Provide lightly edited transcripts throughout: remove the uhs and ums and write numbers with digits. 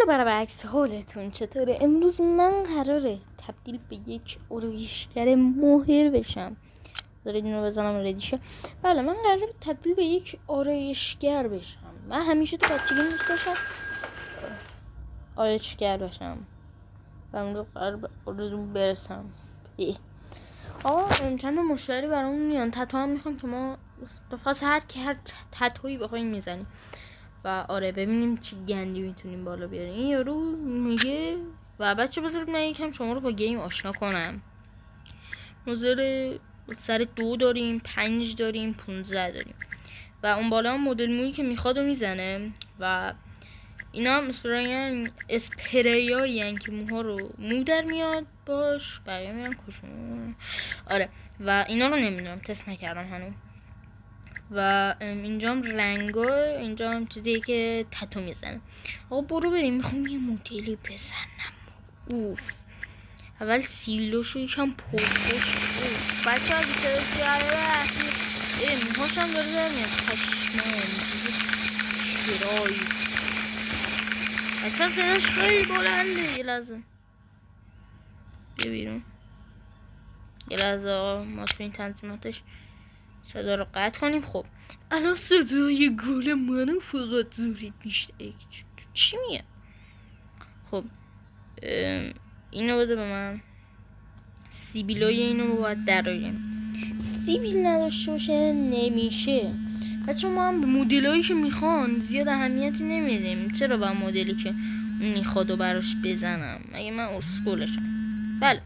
برعکس حالتون چطوره؟ امروز من قراره تبدیل به یک آرایشگر ماهر بشم. دارید اینو بزنم ردیشه. بله، من قراره تبدیل به یک آرایشگر بشم. من همیشه تو بچگی دوست داشتم آرایشگر بشم و امروز قراره به آرزوم برسم. چند مشتری برامون میان، تتو هم میخوان که ما بفاس هر تتویی بخوایم میزنیم و آره ببینیم چی گندی میتونیم بالا بیاریم. این یارو میگه و بچه بذارید من یکم شما رو با گیم آشنا کنم. نظر سر 2 داریم، 5 داریم، 15 داریم و اون بالا هم مدل مویی که میخواد و میزنه و اینا هم اسپریایی که موها رو مو در میاد باش. بقیه میرن کشون. آره و اینا رو نمیدونم، تست نکردم هنوز. و اینجا هم رنگا، اینجا هم چیزیه که تتو میزنه. آقا برو بریم، میخوام یه مدلی بزنم. اوف، اول سیلوشو یکم پرپوش. بچه ها بیتره جاره موهاشم داره در میاد. پشمان شرایی اصلا سنش خیلی بلنده. یه لحظه بیا بیرون. یه لحظه آقا ما تو این تنظیماتش صدا رو قطع کنیم. خب الان صدای گل منو فقط زورید میشه. چی میگه؟ خب اینو بده به من. سیبیلای اینو باید دراریم. سیبیل نداشته باشه نمیشه. بچه ما هم به مدلایی که میخوان زیاد اهمیتی نمیدیم. چرا با مدلی که میخواد و براش بزنم مگه من اسکولشم؟ بله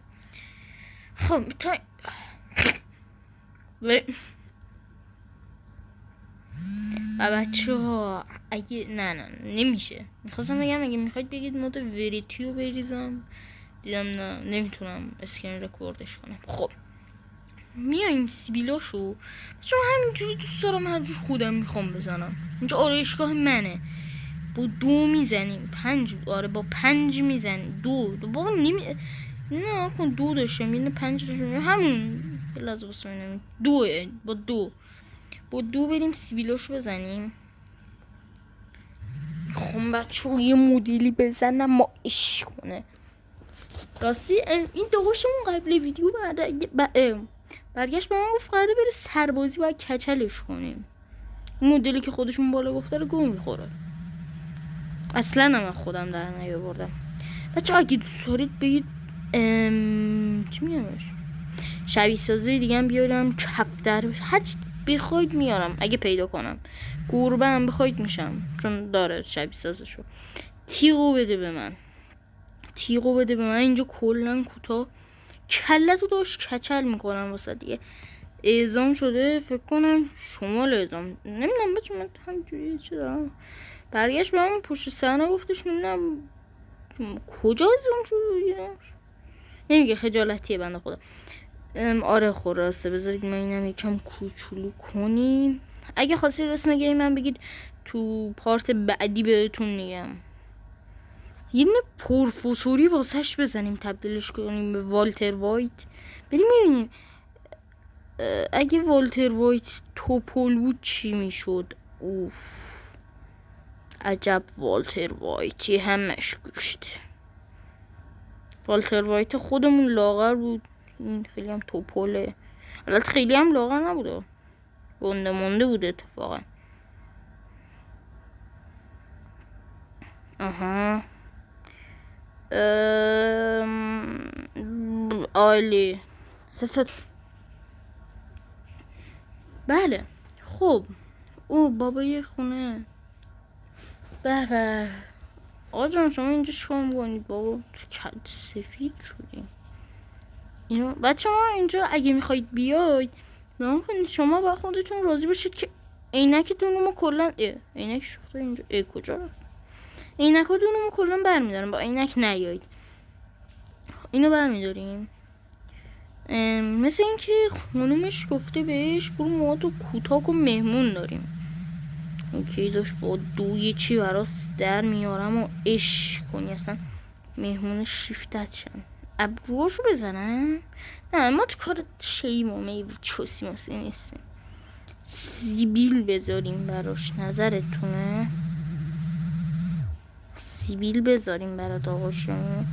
خب تا و بچه ها اگه نه نمیشه. میخواستم بگم اگه میخواید بگید مود وریتیو بریزم، دیدم نه نمیتونم اسکرین رکوردش کنم. خب میایم سیبیلاشو چون همینجوری دوست دارم هر جور خودم میخوام بزنم. اینجا آرایشگاه منه. با 2 میزنیم 5. آره با 5 میزنیم. 2 بابا نه کن 2 داشتم یعنی 5 داشتم همون لازم بسونیم 2 با 2 بریم سیبیلاشو بزنیم. خب بچه یه مدلی بزنم ما اش کنه. راستی این داشتمون قبل ویدیو برگشت به من گفت قراره بره سربازی و کچلش کنیم. مدلی که خودشون بالا گفته رو گم میخوره. اصلا من خودم در نیاوردم. بچه اگه دوست دارید بگید چی میگمش شبیه سازی دیگه هم بیارم، کفتر هر چی بخواید میارم. اگه پیدا کنم گربه هم بخواید میشم چون داره شبیه سازشو. تیغو بده به من. اینجا کلن کوتاه کلتو داشت کچل میکنم واسه دیگه اعزام شده فکر کنم شمال اعزام نمیدونم. بچه من همجوری چه دارم برگشت به من پشت صحنه گفتش نمیدونم کجا اعزام شده نمیگه. خجالتیه بنده خدا. آره خلاصه بذارید من اینم یکم کوچولو کنیم. اگه خواستید اسم گیم من بگید تو پارت بعدی بهتون میگم. یه دونه پروفسوری واسش بزنیم تبدیلش کنیم به والتر وایت. بریم ببینیم اگه والتر وایت توپل بود چی میشد. اوف عجب والتر وایتی همش گوشت. والتر وایت خودمون لاغر بود، این خیلی هم توپله. البته خیلی هم لاغر نبوده، گنده مونده بود اتفاقا. آها عالی. بله خب او بابای خونه. به آقا جان شما اینجا شما میکنید بابا سفید شدیم. اینو بچه ها اینجا اگه میخواید بیاید نام کنید شما با خودتون راضی باشید که عینکتون رو ما کلن عینک شفته اینجا کجا رفت؟ عینکاتون رو ما کلن برمیدارم. با عینک نیایید. اینو برمیداریم مثل اینکه خانومش گفته بهش برو موهاتو کوتاه کن مهمون داریم. اوکی داشت با 2 چی براس در میارم و اش کنی اصلا مهمون شیفتت شن. ابروهاشو بزنم. نه ما تو کار شیما میوی چوسی ماسی نیستیم. سیبیل بذاریم براش. نظرتونه؟ سیبیل بذاریم برات آقاشون،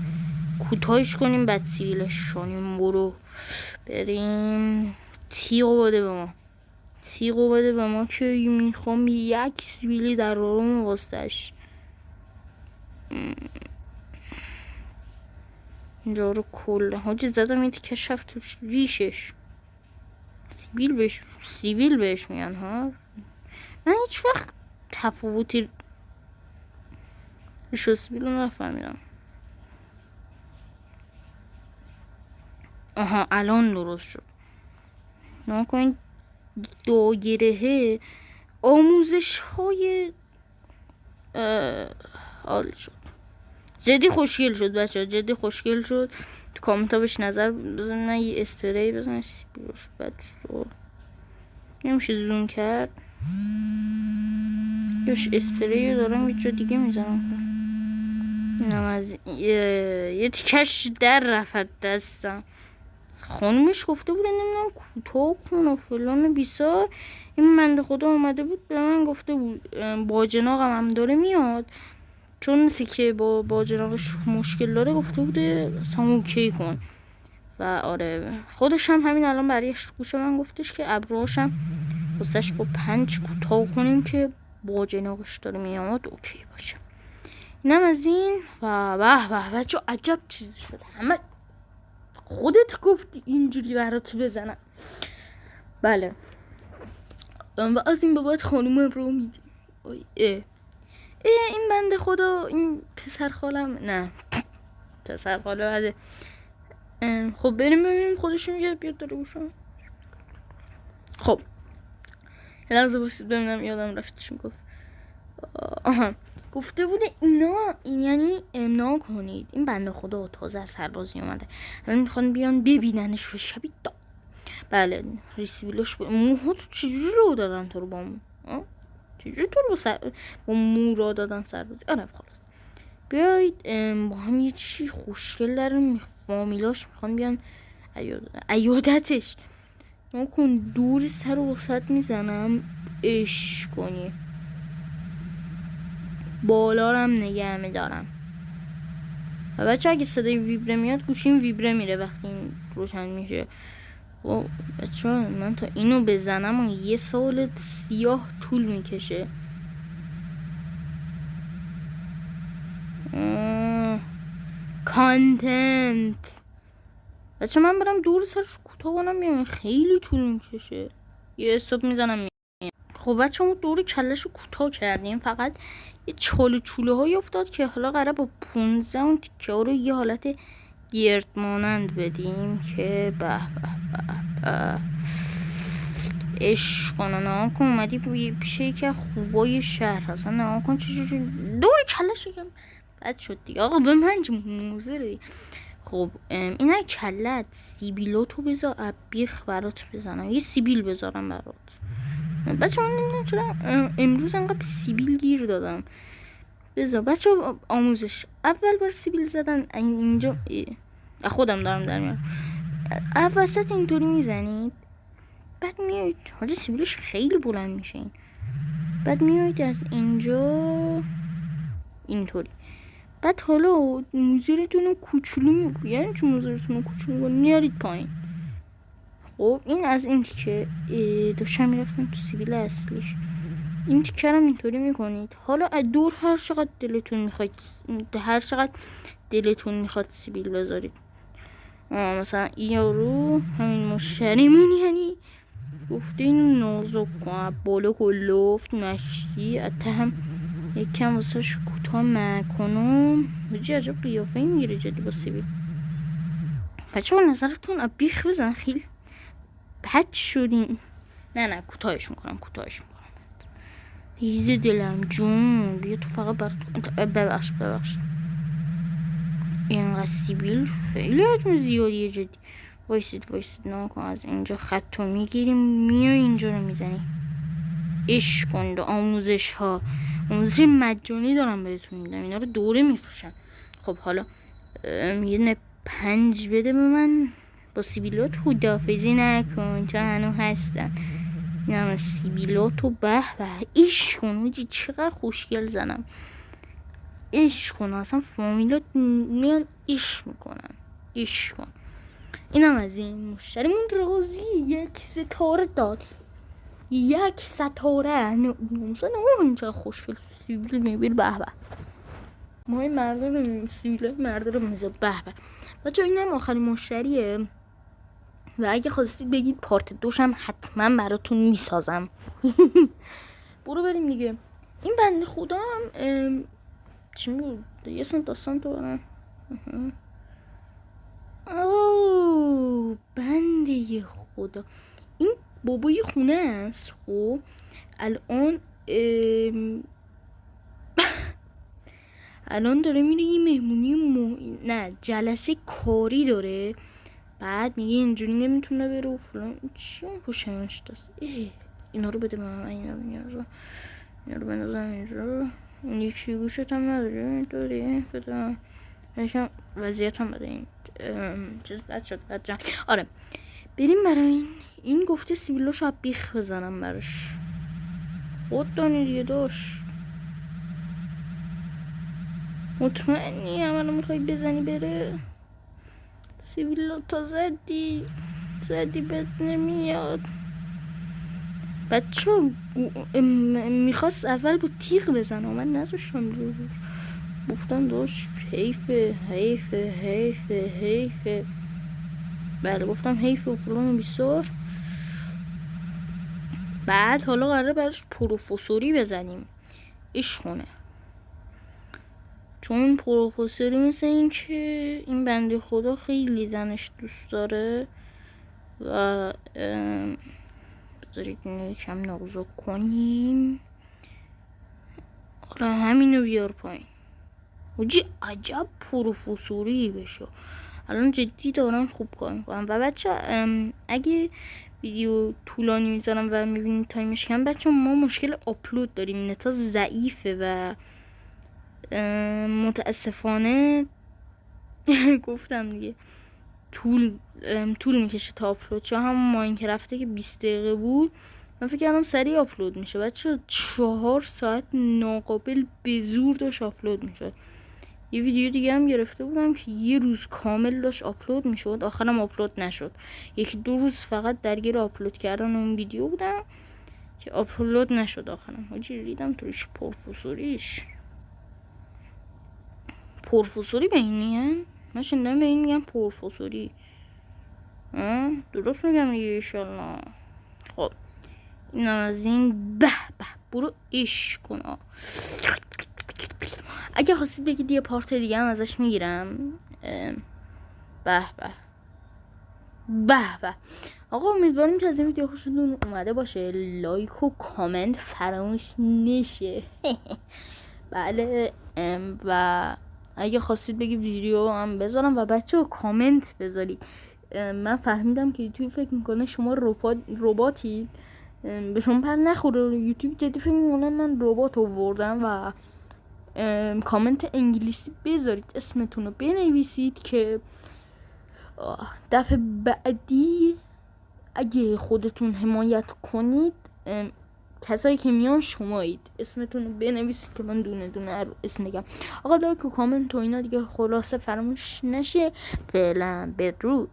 کوتاهش کنیم بعد سیبیلش کنیم. برو بریم. تیغو بده به ما، تیغو بده به ما که میخوام یک سیبیلی در روم واسطش. اینجا رو کله حاجی زدم این تیکش رفت تو ریشش. سیبیل بهش میگن ها. من هیچ وقت تفاوتی ریش و سیبیل رو نفهمیدم. آها الان درست شد. نکنین دو گرهه آموزش های حال شد. جدی خوشگل شد بچه ها، جدی خوشگل شد. تو کامنت ها بهش نظر بزنید. من یه اسپری بزنم سیبیلش بد شد. نمیشه زوم کرد. یش اسپری رو دارم یه جا دیگه میزنم. اینم از یه تیکش در رفت دستم. خانومش گفته بود نمیدونم کوتاه کن و فلان بیسا. این بنده خدا اومده بود به من گفته بود باجناقم هم داره میاد، چون که با باجناقش مشکل داره گفته بوده اصلا اوکی کن. و آره خودش هم همین الان برایش گوش من گفتش که ابروهاش هم واسش با 5 کوتاه کنیم که باجناقش داره میاد اوکی باشه. اینم از این. و به بچه عجب چیزی شد. همه خودت گفتی اینجوری برات بزنم. بله و از این بابت خانومم رو میدیم. این بنده خدا این پسر خالم نه پسر خاله بده. خب بریم ببینیم خودش میگه بیاد داره گوشم. خب لحظه باشید ببینم یادم رفتش میگفت. آها گفته بوده اینا یعنی امنا کنید این بنده خدا تازه از سربازی اومده الان میخوان بیان ببیننش و شبیه دا. بله ریسیبیلش موها تو چجوری رو دادن تو رو با مو؟ چجوری تو رو با مو رو دادن سربازی؟ آره خلاص بیایید با هم یه چی خوشگل دارن فامیلاش میخوان بیان عیادتش نکن. دور سر و وسط میزنم اش کنی بالا رو هم نگه میدارم. و بچه اگه صدای ویبره میاد گوشیم ویبره میره وقتی این روشن میشه. و بچه من تا اینو بزنم 1 سال سیاه طول میکشه. کانتنت بچه من برم دور سرش کوتاه کنم میام خیلی طول میکشه. یه استوب میزنم. خب بچه ما دور کلش رو کوتاه کردیم فقط یه چاله چوله های افتاد که حالا قراره با 15 اون تیکه ها رو یه حالت گرد مانند بدیم که به عشق کنه. نه کن اومدی پیشه یکی خوبای شهر اصلا نه کن چجوری دور کلش یکم بد شد دیگه. آقا به من چه موزه. خب اینا کلت سیبیلاتو بذار بیخ برات بزنم. یه سیبیل بذارم برات. بچه من نمیدونم چرا امروز انقدر سیبیل گیر دادم. بذار بچه آموزش اول بار سیبیل زدن اینجا خودم دارم در میارم. وسط اینطوری میزنید بعد میایید حالا سیبیلش خیلی بلند میشه این. بعد میایید از اینجا اینطوری بعد حالا موزرتون رو کوچولو میکنید. یعنی چون موزرتون رو کوچولو میکنید میارید پایین. خب این از این تیکه داشتم میرفتم تو سیبیل اصلیش. این تیکه رو اینطوری میکنید. حالا از دور هر چقدر دلتون میخواد سیبیل بذارید. مثلا یارو همین مشتریمون یعنی گفته این نازک کن بالا کلفت مشتی اتا هم یکم واسهش کوتاه مکنم. بجی عجب قیافه میگیره جدی با سیبیل. بچه ها نظرتون بیخ بزن خیلی بد شدین. نه کوتاهش میکنم ریز دلم جون بیا تو فقط ببخش اینقدر سیبیل خیلی حجم زیادیه جدی. وایسید نکن از اینجا خط رو میگیریم میای اینجا رو میزنی. عشق کنید. آموزش مجانی دارم بهتون میدم اینا رو دوره میفروشن. خب حالا یه 5 بده به من با سیبیلات خداحافظی نکن چون هنو هستن. نه سیبیلاتو به ایش کن چقدر خوشگل زنم. عشق کن، اصلا فامیلات میان عشق میکنن. عشق کن. اینم از این. مشتریمون راضی 1 ستاره داد. 1 ستاره. مثلا اینجا خوشگل سیبیل میبیر. به به. ما این مرده رو میبینیم، سیبیل مرده رو میزه. به به. بچه اینم آخرین مشتریه و اگه خواستید بگید پارت 2 هم حتما براتون میسازم. برو بریم دیگه. این بنده خدا هم چی بود؟ یه سن داستان تو برم. اوه بنده خدا، این بابای خونه است. خب الان الان داره میره یه مهمونی نه جلسه کاری داره. بعد میگه اینجوری نمیتونه بره و فلان. چی اون پوشمش دست؟ اینا رو بده من. اینا رو بندازم اینجا. این یکی گوشت هم نداره. داری بده. یکم وضعیت هم بده. این چیز بد شد. بد جان. آره بریم برای این گفته سیبیلو شب بیخ بزنم براش. خود دانی دیگه داشت. مطمئنی همه میخوای بزنی بره؟ سیبیلو تا زدی بد نمیاد. بچه میخواست اول با تیغ بزنه من نذاشتم رو. گفتم داشت حیفه. بله گفتم حیفه و فلان بیسار. بعد حالا قراره براش پروفسوری بزنیم. عشقونه. چون پروفسوری مثل این که این بنده خدا خیلی زنش دوست داره و بذارید اینو یکم نازک کنیم. آره همینو بیار پایین. حاجی عجب پروفسوری بشه. الان جدی دارم خوب کار میکنم. و بچه اگه ویدیو طولانی میذارم و میبینید تایمش کم، بچه ما مشکل آپلود داریم. نتا ضعیفه و متاسفانه گفتم دیگه طول میکشه تا آپلود. چون همون ماینکرافته که 20 دقیقه بود من فکر کردم سریع آپلود میشه. بچه 4 ساعت ناقابل به زور داشت آپلود میشد. یه ویدیو دیگه هم گرفته بودم که 1 روز کامل داشت آپلود میشد، آخرم آپلود نشد. 1-2 روز فقط درگیر آپلود کردن اون ویدیو بودم که آپلود نشد آخرم. حاجی ریدم توش. پروفسوری به این میگن؟ من شنیدم به این میگن پروفسوری. درست میگم دیگه ایشالله. خب این از این. به برو عشق کن. اگه خواستید بگید یه پارت دیگه هم ازش میگیرم. به آقا امیدواریم که از این ویدیو خوشتون اومده باشه. لایک و کامنت فراموش نشه. بله و اگه خواستید بگید ویدیو هم بذارم و بچه کامنت بذارید. من فهمیدم که یوتیوب فکر میکنه شما رباتی به شما پر نخوره. یوتیوب جدی فکر میکنه من ربات آوردم. و کامنت انگلیسی بذارید، اسمتون رو بنویسید که دفعه بعدی اگه خودتون حمایت کنید کسایی که میان شمایید. اسمتون رو بنویسید که من دونه دونه رو اسم بگم. آقا لایک و کامنت و اینا دیگه خلاصه فراموش نشه. فعلا بدرود.